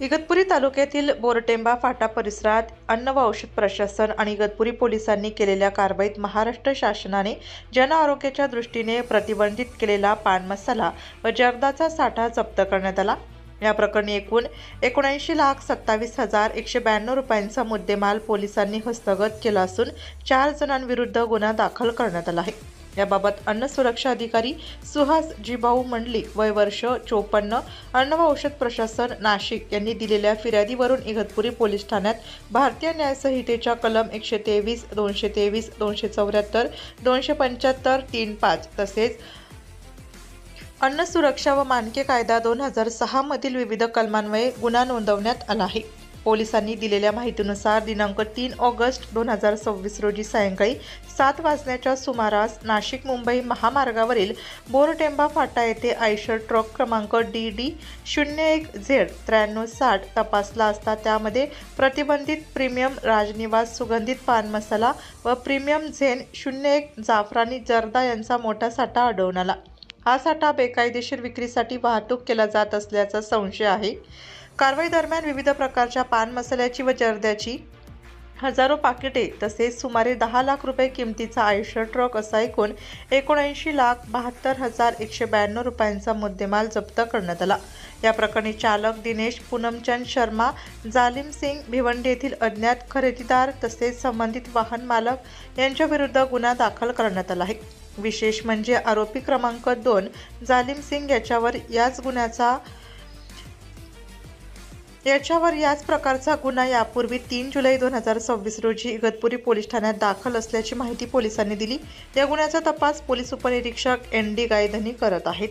इगतपुरी तालुक्यातील बोरटेंबा फाटा परिसरात अन्न व औषध प्रशासन आणि इगतपुरी पोलिसांनी केलेल्या कारवाईत महाराष्ट्र शासनाने जनआरोग्याच्या दृष्टीने प्रतिबंधित केलेला पान मसाला व जर्दाचा साठा जप्त करण्यात आला। या प्रकरणी एकूण 79,27,192 रुपयांचा मुद्देमाल पोलिसांनी हस्तगत केला असून 4 जणांविरुद्ध गुन्हा दाखल करण्यात आला आहे। याबाबत अन्न सुरक्षा अधिकारी सुहास जिभाऊ मंडलिक वय वर्ष 54 अन्न व औषध प्रशासन नाशिक यांनी दिलेल्या फिर्यादीवरून इगतपुरी पोलीस ठाण्यात भारतीय न्याय संहितेच्या कलम 123, 223, 274, 275, 35 तसेच अन्न सुरक्षा व मानके कायदा 2006 मधील विविध कलमान्वये गुन्हा नोंदवण्यात आला आहे। पोलिसांनी दिलेल्या माहितीनुसार दिनांक 3 ऑगस्ट 2026 रोजी सायंकाळी 7 वाजण्याच्या सुमारास नाशिक मुंबई महामार्गावरील बोरटेंबा फाटा येथे आयशर ट्रक क्रमांक DD 01Z 9360 तपासला असता त्यामध्ये प्रतिबंधित प्रीमियम राजनिवास सुगंधित पान मसाला व प्रीमियम झेन 01 जाफरानी जर्दा यांचा मोठा साठा आढळून आला। हा साठा बेकायदेशीर विक्रीसाठी वाहतूक केला जात असल्याचा संशय आहे। कारवाई दरम्यान विविध प्रकारच्या पान मसाल्याची व जर्द्याची हजारो पाकिटे तसेच सुमारे 10 लाख रुपये किमतीचा आयशर ट्रक असा एकूण 79,72,192 रुपयांचा मुद्देमाल जप्त करण्यात आला। या प्रकरणी चालक दिनेश पूनमचंद शर्मा, जालिम सिंग भिवंडी येथील अज्ञात खरेदीदार तसेच संबंधित वाहन मालक यांच्या विरुद्ध गुन्हा दाखल करण्यात आला आहे। विशेष म्हणजे आरोपी क्रमांक 2 जालिम सिंग याच्यावर याच प्रकारचा गुन्हा यापूर्वी 3 जुलै 2026 रोजी इगतपुरी पोलीस ठाण्यात दाखल असल्याची माहिती पोलिसांनी दिली। या गुन्ह्याचा तपास पोलीस उपनिरीक्षक ND गायधनी करत आहेत।